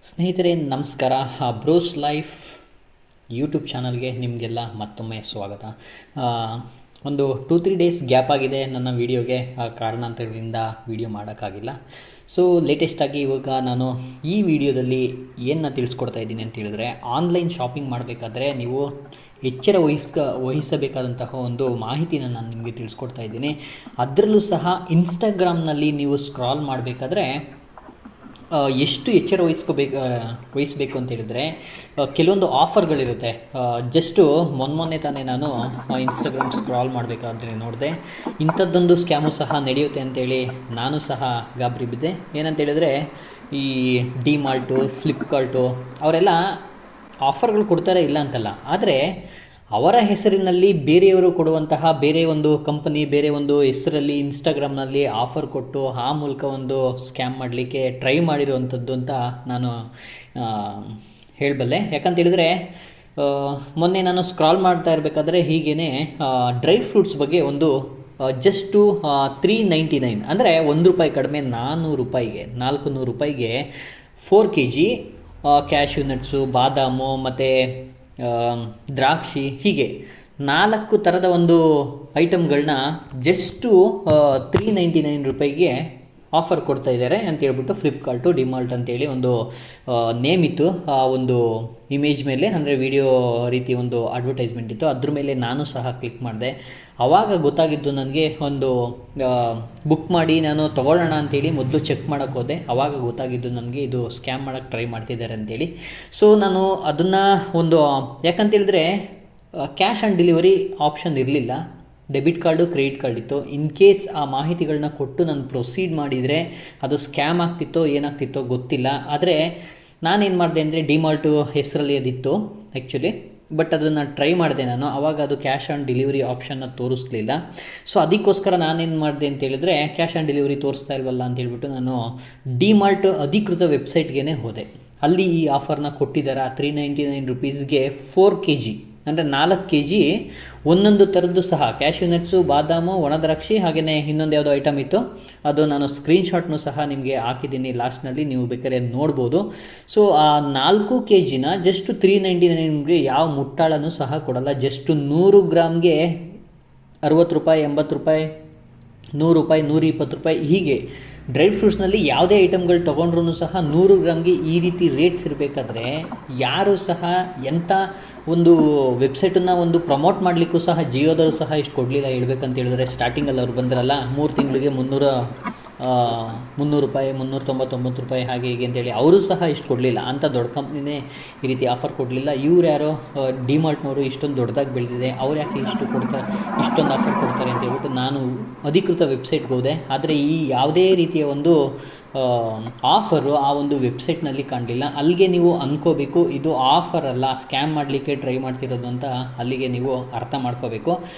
ಸ್ನೇಹಿತರೆ ನಮಸ್ಕಾರ. Bros life YouTube ಚಾನಲ್ಗೆ ನಿಮಗೆಲ್ಲ ಮತ್ತೊಮ್ಮೆ ಸ್ವಾಗತ. ಒಂದು 2-3 ಡೇಸ್ ಗ್ಯಾಪ್ ಆಗಿದೆ ನನ್ನ ವೀಡಿಯೋಗೆ, ಕಾರಣಾಂತರಗಳಿಂದ ವೀಡಿಯೋ ಮಾಡೋಕ್ಕಾಗಿಲ್ಲ. ಸೊ ಲೇಟೆಸ್ಟಾಗಿ ಇವಾಗ ನಾನು ಈ ವಿಡಿಯೋದಲ್ಲಿ ಏನನ್ನ ತಿಳಿಸ್ಕೊಡ್ತಾ ಇದ್ದೀನಿ ಅಂತ ಹೇಳಿದ್ರೆ, ಆನ್ಲೈನ್ ಶಾಪಿಂಗ್ ಮಾಡಬೇಕಾದ್ರೆ ನೀವು ಎಚ್ಚರ ವಹಿಸಬೇಕಾದಂತಹ ಒಂದು ಮಾಹಿತಿನ ನಾನು ನಿಮಗೆ ತಿಳಿಸ್ಕೊಡ್ತಾ ಇದ್ದೀನಿ. ಅದರಲ್ಲೂ ಸಹ ಇನ್ಸ್ಟಾಗ್ರಾಮ್ನಲ್ಲಿ ನೀವು ಸ್ಕ್ರಾಲ್ ಮಾಡಬೇಕಾದ್ರೆ ಎಷ್ಟು ಎಚ್ಚರ ವಹಿಸಬೇಕು ಅಂತ ಹೇಳಿದ್ರೆ, ಕೆಲವೊಂದು ಆಫರ್ಗಳಿರುತ್ತೆ. ಜಸ್ಟು ಮೊನ್ನೆ ತಾನೇ ನಾನು ಇನ್ಸ್ಟಾಗ್ರಾಮ್ ಸ್ಕ್ರಾಲ್ ಮಾಡಬೇಕಾದ್ರೆ ನೋಡಿದೆ, ಇಂಥದ್ದೊಂದು ಸ್ಕ್ಯಾಮು ಸಹ ನಡೆಯುತ್ತೆ ಅಂತೇಳಿ ನಾನು ಸಹ ಗಾಬರಿ ಬಿದ್ದೆ. ಏನಂತ ಹೇಳಿದ್ರೆ, ಈ ಡಿಮಾರ್ಟು, ಫ್ಲಿಪ್ಕಾರ್ಟು ಅವರೆಲ್ಲ ಆಫರ್ಗಳು ಕೊಡ್ತಾರೆ, ಇಲ್ಲ ಅಂತಲ್ಲ. ಆದರೆ ಅವರ ಹೆಸರಿನಲ್ಲಿ ಬೇರೆಯವರು ಕೊಡುವಂತಹ ಬೇರೆ ಒಂದು ಕಂಪನಿ, ಬೇರೆ ಒಂದು ಹೆಸರಲ್ಲಿ ಇನ್ಸ್ಟಾಗ್ರಾಮ್ನಲ್ಲಿ ಆಫರ್ ಕೊಟ್ಟು ಆ ಮೂಲಕ ಒಂದು ಸ್ಕ್ಯಾಮ್ ಮಾಡಲಿಕ್ಕೆ ಟ್ರೈ ಮಾಡಿರುವಂಥದ್ದು ಅಂತ ನಾನು ಹೇಳಬಲ್ಲೆ. ಯಾಕಂತ ಹೇಳಿದರೆ, ಮೊನ್ನೆ ನಾನು ಸ್ಕ್ರಾಲ್ ಮಾಡ್ತಾ ಇರಬೇಕಾದ್ರೆ ಹೀಗೇ ಡ್ರೈ ಫ್ರೂಟ್ಸ್ ಬಗ್ಗೆ ಒಂದು ಜಸ್ಟು $3.99 ಅಂದರೆ ₹1 ಕಡಿಮೆ ₹400 4 kg ಕ್ಯಾಶ್ಯೂ ನಟ್ಸು, ಬಾದಾಮು ಮತ್ತು ದ್ರಾಕ್ಷಿ, ಹೀಗೆ 4 ಥರದ ಒಂದು ಐಟಮ್ಗಳನ್ನ ಜಸ್ಟು $399 ಆಫರ್ ಕೊಡ್ತಾ ಇದ್ದಾರೆ ಅಂತ ಹೇಳ್ಬಿಟ್ಟು ಫ್ಲಿಪ್ಕಾರ್ಟು, ಡಿಮಾರ್ಟ್ ಅಂತೇಳಿ ಒಂದು ನೇಮ್ ಇತ್ತು. ಆ ಒಂದು ಇಮೇಜ್ ಮೇಲೆ, ಅಂದರೆ ವಿಡಿಯೋ ರೀತಿ ಒಂದು ಅಡ್ವರ್ಟೈಸ್ಮೆಂಟ್ ಇತ್ತು, ಅದ್ರ ಮೇಲೆ ನಾನು ಸಹ ಕ್ಲಿಕ್ ಮಾಡಿದೆ. ಆವಾಗ ಗೊತ್ತಾಗಿದ್ದು ನನಗೆ, ಒಂದು ಬುಕ್ ಮಾಡಿ ನಾನು ತೊಗೊಳ್ಳೋಣ ಅಂತೇಳಿ ಮೊದಲು ಚೆಕ್ ಮಾಡೋಕ್ಕೆ ಹೋದೆ. ಆವಾಗ ಗೊತ್ತಾಗಿದ್ದು ನನಗೆ ಇದು ಸ್ಕ್ಯಾಮ್ ಮಾಡೋಕ್ಕೆ ಟ್ರೈ ಮಾಡ್ತಿದ್ದಾರೆ ಅಂತೇಳಿ. ಸೊ ನಾನು ಅದನ್ನು ಒಂದು, ಯಾಕಂತೇಳಿದ್ರೆ ಕ್ಯಾಶ್ ಆನ್ ಡೆಲಿವರಿ ಆಪ್ಷನ್ ಇರಲಿಲ್ಲ, ಡೆಬಿಟ್ ಕಾರ್ಡು, ಕ್ರೆಡಿಟ್ ಕಾರ್ಡ್ ಇತ್ತು. ಇನ್ ಕೇಸ್ ಆ ಮಾಹಿತಿಗಳನ್ನ ಕೊಟ್ಟು ನಾನು ಪ್ರೊಸೀಡ್ ಮಾಡಿದರೆ ಅದು ಸ್ಕ್ಯಾಮ್ ಆಗ್ತಿತ್ತೋ ಏನಾಗ್ತಿತ್ತೋ ಗೊತ್ತಿಲ್ಲ. ಆದರೆ ನಾನೇನು ಮಾಡಿದೆ ಅಂದರೆ, ಡಿಮಾರ್ಟು ಹೆಸರಲ್ಲಿ ಅದಿತ್ತು ಆ್ಯಕ್ಚುಲಿ, ಬಟ್ ಅದನ್ನು ಟ್ರೈ ಮಾಡಿದೆ ನಾನು. ಆವಾಗ ಅದು ಕ್ಯಾಶ್ ಆನ್ ಡೆಲಿವರಿ ಆಪ್ಷನ್ನ ತೋರಿಸ್ಲಿಲ್ಲ. ಸೊ ಅದಕ್ಕೋಸ್ಕರ ನಾನೇನು ಮಾಡಿದೆ ಅಂತ ಹೇಳಿದ್ರೆ, ಕ್ಯಾಶ್ ಆನ್ ಡೆಲಿವರಿ ತೋರಿಸ್ತಾ ಇಲ್ವಲ್ಲ ಅಂತ ಹೇಳ್ಬಿಟ್ಟು ನಾನು ಡಿಮಾರ್ಟ್ ಅಧಿಕೃತ ವೆಬ್ಸೈಟ್ಗೆ ಹೋದೆ. ಅಲ್ಲಿ ಈ ಆಫರ್ನ ಕೊಟ್ಟಿದ್ದಾರೆ. $399 4 kg ಅಂದರೆ 4 kg ಒಂದೊಂದು ಥರದ್ದು ಸಹ ಕ್ಯಾಶ್ಯೂ ನಟ್ಸು, ಬಾದಾಮು, ಒಣದ್ರಾಕ್ಷಿ, ಹಾಗೆಯೇ ಇನ್ನೊಂದು ಯಾವುದೋ ಐಟಮ್ ಇತ್ತು. ಅದು ನಾನು ಸ್ಕ್ರೀನ್ಶಾಟ್ನು ಸಹ ನಿಮಗೆ ಹಾಕಿದ್ದೀನಿ ಲಾಸ್ಟ್ನಲ್ಲಿ, ನೀವು ಬೇಕಾದ್ರೆ ನೋಡ್ಬೋದು. ಸೊ ಆ 4 kgನ ಜಸ್ಟ್ $399 ಯಾವ ಮುಟ್ಟಾಳನೂ ಸಹ ಕೊಡಲ್ಲ. ಜಸ್ಟ್ 100 ಗ್ರಾಮ್ಗೆ ₹60, ₹80, ₹100, ₹120, ಹೀಗೆ ಡ್ರೈ ಫ್ರೂಟ್ಸ್ನಲ್ಲಿ ಯಾವುದೇ ಐಟಮ್ಗಳು ತೊಗೊಂಡ್ರೂ ಸಹ 100 ಗ್ರಾಮ್ಗೆ ಈ ರೀತಿ ರೇಟ್ಸ್ ಇರಬೇಕಾದ್ರೆ, ಯಾರು ಸಹ ಎಂಥ ಒಂದು ವೆಬ್ಸೈಟನ್ನು ಒಂದು ಪ್ರಮೋಟ್ ಮಾಡಲಿಕ್ಕೂ ಸಹ ಜಿಯೋದವರು ಸಹ ಇಷ್ಟು ಕೊಡಲಿಲ್ಲ. ಹೇಳ್ಬೇಕಂತ ಹೇಳಿದ್ರೆ, ಸ್ಟಾರ್ಟಿಂಗಲ್ಲಿ ಅವ್ರು ಬಂದ್ರಲ್ಲ, 3 ತಿಂಗಳಿಗೆ $300, $399, ಹಾಗೆ ಹೀಗೆ ಅಂತೇಳಿ ಅವರು ಸಹ ಇಷ್ಟು ಕೊಡಲಿಲ್ಲ. ಅಂಥ ದೊಡ್ಡ ಕಂಪ್ನಿನೇ ಈ ರೀತಿ ಆಫರ್ ಕೊಡಲಿಲ್ಲ. ಇವ್ರು ಯಾರೋ ಡಿಮಾರ್ಟ್ನವರು ಇಷ್ಟೊಂದು ದೊಡ್ಡದಾಗಿ ಬೆಳೆದಿದೆ, ಅವ್ರು ಯಾಕೆ ಇಷ್ಟೊಂದು ಆಫರ್ ಕೊಡ್ತಾರೆ ಅಂತ ಹೇಳ್ಬಿಟ್ಟು ನಾನು ಅಧಿಕೃತ ವೆಬ್ಸೈಟ್ಗೆ ಹೋದೆ. ಆದರೆ ಈ ಯಾವುದೇ ರೀತಿಯ ಒಂದು ಆಫರು ಆ ಒಂದು ವೆಬ್ಸೈಟ್ನಲ್ಲಿ ಕಾಣಲಿಲ್ಲ. ಅಲ್ಲಿಗೆ ನೀವು ಅಂದ್ಕೋಬೇಕು, ಇದು ಆಫರ್ ಅಲ್ಲ, ಸ್ಕ್ಯಾಮ್ ಮಾಡಲಿಕ್ಕೆ ಟ್ರೈ ಮಾಡ್ತಿರೋದು ಅಂತ ಅಲ್ಲಿಗೆ ನೀವು ಅರ್ಥ ಮಾಡ್ಕೋಬೇಕು.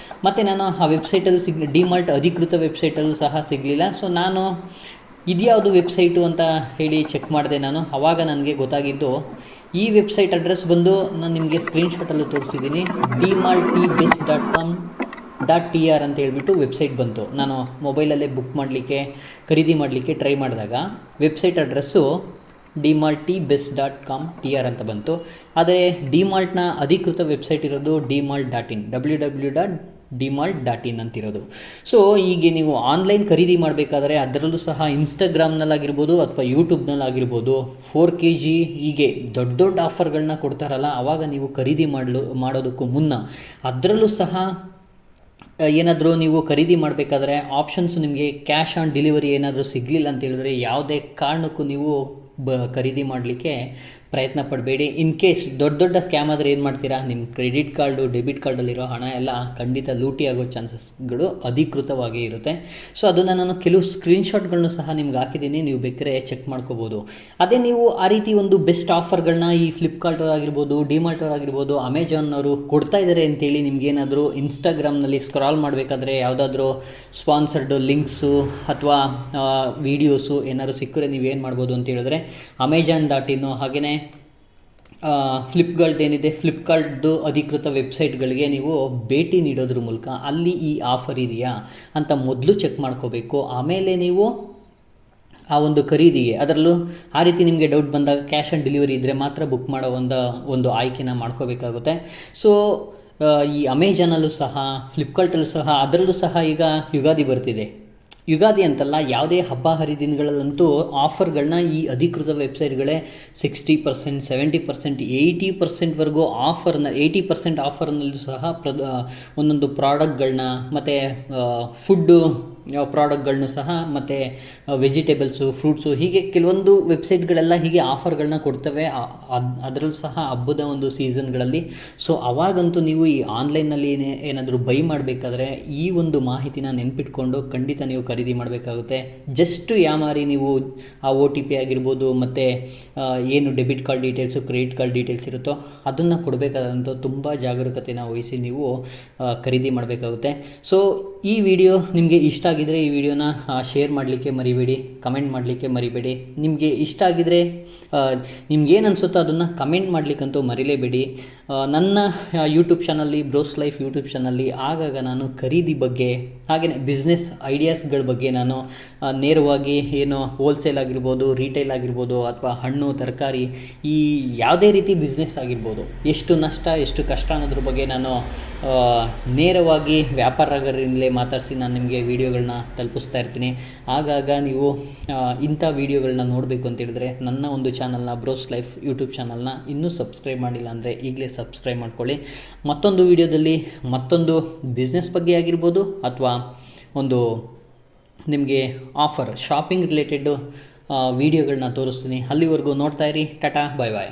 ಮತ್ತು ನಾನು ಆ ವೆಬ್ಸೈಟಲ್ಲೂ ಡಿಮಾರ್ಟ್ ಅಧಿಕೃತ ವೆಬ್ಸೈಟಲ್ಲೂ ಸಹ ಸಿಗಲಿಲ್ಲ. ಸೊ ನಾನು ಇದ್ಯಾವುದು ವೆಬ್ಸೈಟು ಅಂತ ಹೇಳಿ ಚೆಕ್ ಮಾಡಿದೆ ನಾನು. ಆವಾಗ ನನಗೆ ಗೊತ್ತಾಗಿದ್ದು, ಈ ವೆಬ್ಸೈಟ್ ಅಡ್ರೆಸ್ ಬಂದು ನಾನು ನಿಮಗೆ ಸ್ಕ್ರೀನ್ಶಾಟಲ್ಲೂ ತೋರಿಸಿದ್ದೀನಿ, DmartTBest.com.tr ಅಂತ ಹೇಳ್ಬಿಟ್ಟು ವೆಬ್ಸೈಟ್ ಬಂತು. ನಾನು ಮೊಬೈಲಲ್ಲೇ ಬುಕ್ ಮಾಡಲಿಕ್ಕೆ, ಖರೀದಿ ಮಾಡಲಿಕ್ಕೆ ಟ್ರೈ ಮಾಡಿದಾಗ ವೆಬ್ಸೈಟ್ ಅಡ್ರೆಸ್ಸು DmartTBest.com.tr ಅಂತ ಬಂತು. ಆದರೆ ಡಿಮಾರ್ಟ್ನ ಅಧಿಕೃತ ವೆಬ್ಸೈಟ್ ಇರೋದು dmart.in, www.dmart.in ಅಂತಿರೋದು. ಸೊ ಹೀಗೆ ನೀವು ಆನ್ಲೈನ್ ಖರೀದಿ ಮಾಡಬೇಕಾದ್ರೆ, ಅದರಲ್ಲೂ ಸಹ ಇನ್ಸ್ಟಾಗ್ರಾಮ್ನಲ್ಲಾಗಿರ್ಬೋದು ಅಥವಾ ಯೂಟ್ಯೂಬ್ನಲ್ಲಾಗಿರ್ಬೋದು, 4 kg ಹೀಗೆ ದೊಡ್ಡ ದೊಡ್ಡ ಆಫರ್ಗಳನ್ನ ಕೊಡ್ತಾರಲ್ಲ, ಆವಾಗ ನೀವು ಖರೀದಿ ಮಾಡೋದಕ್ಕೂ ಮುನ್ನ ಅದರಲ್ಲೂ ಸಹ ಏನಾದರೂ ನೀವು ಖರೀದಿ ಮಾಡಬೇಕಾದ್ರೆ ಆಪ್ಷನ್ಸು ನಿಮಗೆ ಕ್ಯಾಶ್ ಆನ್ ಡೆಲಿವರಿ ಏನಾದರೂ ಸಿಗಲಿಲ್ಲ ಅಂತ ಹೇಳಿದ್ರೆ, ಯಾವುದೇ ಕಾರಣಕ್ಕೂ ನೀವು ಖರೀದಿ ಮಾಡಲಿಕ್ಕೆ ಪ್ರಯತ್ನ ಪಡಬೇಡಿ. ಇನ್ ಕೇಸ್ ದೊಡ್ಡ ಸ್ಕ್ಯಾಮ್ ಆದರೆ ಏನು ಮಾಡ್ತೀರಾ, ನಿಮ್ಮ ಕ್ರೆಡಿಟ್ ಕಾರ್ಡು, ಡೆಬಿಟ್ ಕಾರ್ಡಲ್ಲಿರೋ ಹಣ ಎಲ್ಲ ಖಂಡಿತ ಲೂಟಿ ಆಗೋ ಚಾನ್ಸಸ್ಗಳು ಅಧಿಕೃತವಾಗಿ ಇರುತ್ತೆ. ಸೊ ಅದನ್ನು ನಾನು ಕೆಲವು ಸ್ಕ್ರೀನ್ಶಾಟ್ಗಳನ್ನೂ ಸಹ ನಿಮ್ಗೆ ಹಾಕಿದ್ದೀನಿ, ನೀವು ಬೇಕಾದ್ರೆ ಚೆಕ್ ಮಾಡ್ಕೋಬೋದು. ಅದೇ ನೀವು ಆ ರೀತಿ ಒಂದು ಬೆಸ್ಟ್ ಆಫರ್ಗಳನ್ನ ಈ ಫ್ಲಿಪ್ಕಾರ್ಟ್ ಆಗಿರ್ಬೋದು, ಡಿಮಾರ್ಟ್ ಆಗಿರ್ಬೋದು, ಅಮೆಜಾನ್ ಅವರು ಕೊಡ್ತಾ ಇದ್ದಾರೆ ಅಂತೇಳಿ ನಿಮಗೇನಾದರೂ ಇನ್ಸ್ಟಾಗ್ರಾಮ್ನಲ್ಲಿ ಸ್ಕ್ರಾಲ್ ಮಾಡಬೇಕಾದ್ರೆ ಯಾವುದಾದ್ರೂ ಸ್ಪಾನ್ಸರ್ಡ್ ಲಿಂಕ್ಸು ಅಥವಾ ವೀಡಿಯೋಸು ಏನಾದರೂ ಸಿಕ್ಕರೆ ನೀವೇನು ಮಾಡ್ಬೋದು ಅಂತ ಹೇಳಿದ್ರೆ, Amazon.in ಹಾಗೆಯೇ ಫ್ಲಿಪ್ಕಾರ್ಟ್ ಏನಿದೆ, ಫ್ಲಿಪ್ಕಾರ್ಟ್ದು ಅಧಿಕೃತ ವೆಬ್ಸೈಟ್ಗಳಿಗೆ ನೀವು ಭೇಟಿ ನೀಡೋದ್ರ ಮೂಲಕ ಅಲ್ಲಿ ಈ ಆಫರ್ ಇದೆಯಾ ಅಂತ ಮೊದಲು ಚೆಕ್ ಮಾಡ್ಕೋಬೇಕು. ಆಮೇಲೆ ನೀವು ಆ ಒಂದು ಖರೀದಿಗೆ. ಅದರಲ್ಲೂ ಆ ರೀತಿ ನಿಮಗೆ ಡೌಟ್ ಬಂದಾಗ ಕ್ಯಾಶ್ ಆನ್ ಡೆಲಿವರಿ ಇದ್ದರೆ ಮಾತ್ರ ಬುಕ್ ಮಾಡೋ ಒಂದು ಆಯ್ಕೆನ ಮಾಡ್ಕೋಬೇಕಾಗುತ್ತೆ. ಸೊ ಈ ಅಮೆಜಾನಲ್ಲೂ ಸಹ, ಫ್ಲಿಪ್ಕಾರ್ಟಲ್ಲೂ ಸಹ, ಅದರಲ್ಲೂ ಸಹ ಈಗ ಯುಗಾದಿ ಬರ್ತಿದೆ. ಯುಗಾದಿ ಅಂತಲ್ಲ, ಯಾವುದೇ ಹಬ್ಬ ಹರಿದಿನಗಳಲ್ಲಂತೂ ಆಫರ್ಗಳನ್ನ ಈ ಅಧಿಕೃತ ವೆಬ್ಸೈಟ್ಗಳೇ 60%, 70%, 80%ವರೆಗೂ 80% ಆಫರ್ನಲ್ಲೂ ಸಹ ಒಂದೊಂದು ಪ್ರಾಡಕ್ಟ್ಗಳನ್ನ ಮತ್ತು ಫುಡ್ಡು ಪ್ರಾಡಕ್ಟ್ಗಳನ್ನೂ ಸಹ, ಮತ್ತು ವೆಜಿಟೇಬಲ್ಸು, ಫ್ರೂಟ್ಸು, ಹೀಗೆ ಕೆಲವೊಂದು ವೆಬ್ಸೈಟ್ಗಳೆಲ್ಲ ಹೀಗೆ ಆಫರ್ಗಳನ್ನ ಕೊಡ್ತವೆ, ಅದರಲ್ಲೂ ಸಹ ಹಬ್ಬದ ಒಂದು ಸೀಸನ್ಗಳಲ್ಲಿ. ಸೊ ಅವಾಗಂತೂ ನೀವು ಈ ಆನ್ಲೈನ್ನಲ್ಲಿ ಏನಾದರೂ ಬೈ ಮಾಡಬೇಕಾದ್ರೆ ಈ ಒಂದು ಮಾಹಿತಿನ ನೆನ್ಪಿಟ್ಕೊಂಡು ಖಂಡಿತ ನೀವು ಖರೀದಿ ಮಾಡಬೇಕಾಗುತ್ತೆ. ಜಸ್ಟ್ ಯಾಮಾರಿ ನೀವು ಆ OTP ಆಗಿರ್ಬೋದು, ಮತ್ತು ಏನು debit card details, credit card details ಇರುತ್ತೋ ಅದನ್ನು ಕೊಡಬೇಕಾದಂಥ ತುಂಬ ಜಾಗರೂಕತೆನ ವಹಿಸಿ ನೀವು ಖರೀದಿ ಮಾಡಬೇಕಾಗುತ್ತೆ. ಸೊ ಈ ವಿಡಿಯೋ ನಿಮಗೆ ಇಷ್ಟ ಆಗಿದರೆ ಈ ವಿಡಿಯೋನ ಶೇರ್ ಮಾಡಲಿಕ್ಕೆ ಮರಿಬೇಡಿ, ಕಮೆಂಟ್ ಮಾಡಲಿಕ್ಕೆ ಮರಿಬೇಡಿ. ನಿಮಗೆ ಇಷ್ಟ ಆಗಿದರೆ ನಿಮ್ಗೇನು ಅನಿಸುತ್ತೋ ಅದನ್ನು ಕಮೆಂಟ್ ಮಾಡಲಿಕ್ಕಂತೂ ಮರಿಲೇಬೇಡಿ. ನನ್ನ ಯೂಟ್ಯೂಬ್ ಚಾನಲ್ಲಿ, ಬ್ರೋಸ್ ಲೈಫ್ ಯೂಟ್ಯೂಬ್ ಚಾನಲ್ಲಿ ಆಗಾಗ ನಾನು ಖರೀದಿ ಬಗ್ಗೆ, ಹಾಗೆಯೇ ಬಿಸ್ನೆಸ್ ಐಡಿಯಾಸ್ಗಳ ಬಗ್ಗೆ ನಾನು ನೇರವಾಗಿ ಏನು ಹೋಲ್ಸೇಲ್ ಆಗಿರ್ಬೋದು, ರೀಟೇಲ್ ಆಗಿರ್ಬೋದು, ಅಥವಾ ಹಣ್ಣು ತರಕಾರಿ, ಈ ಯಾವುದೇ ರೀತಿ ಬಿಸ್ನೆಸ್ ಆಗಿರ್ಬೋದು, ಎಷ್ಟು ನಷ್ಟ ಎಷ್ಟು ಕಷ್ಟ ಅನ್ನೋದ್ರ ಬಗ್ಗೆ ನಾನು ನೇರವಾಗಿ ವ್ಯಾಪಾರಗಾರರಿಂದಲೇ ಮಾತಾಡಿಸಿ ನಾನು ನಿಮಗೆ ವೀಡಿಯೋಗಳನ್ನ ತಲುಪಿಸ್ತಾ ಇರ್ತೀನಿ. ಆಗಾಗ ನೀವು ಇಂಥ ವೀಡಿಯೋಗಳನ್ನ ನೋಡಬೇಕು ಅಂತೇಳಿದ್ರೆ ನನ್ನ ಒಂದು ಚಾನಲ್ನ, ಬ್ರೋಸ್ ಲೈಫ್ ಯೂಟ್ಯೂಬ್ ಚಾನಲ್ನ ಇನ್ನೂ ಸಬ್ಸ್ಕ್ರೈಬ್ ಮಾಡಿಲ್ಲ ಅಂದರೆ ಈಗಲೇ ಸಬ್ಸ್ಕ್ರೈಬ್ ಮಾಡ್ಕೊಳ್ಳಿ. ಮತ್ತೊಂದು ವೀಡಿಯೋದಲ್ಲಿ ಮತ್ತೊಂದು ಬಿಸ್ನೆಸ್ ಬಗ್ಗೆ ಆಗಿರ್ಬೋದು, ಅಥವಾ ಒಂದು ನಿಮಗೆ ಆಫರ್ ಶಾಪಿಂಗ್ ರಿಲೇಟೆಡ್ ವೀಡಿಯೋಗಳನ್ನ ತೋರಿಸ್ತೀನಿ. ಅಲ್ಲಿವರೆಗೂ ನೋಡ್ತಾ ಇರಿ. ಟಾಟಾ, ಬಾಯ್ ಬಾಯ್.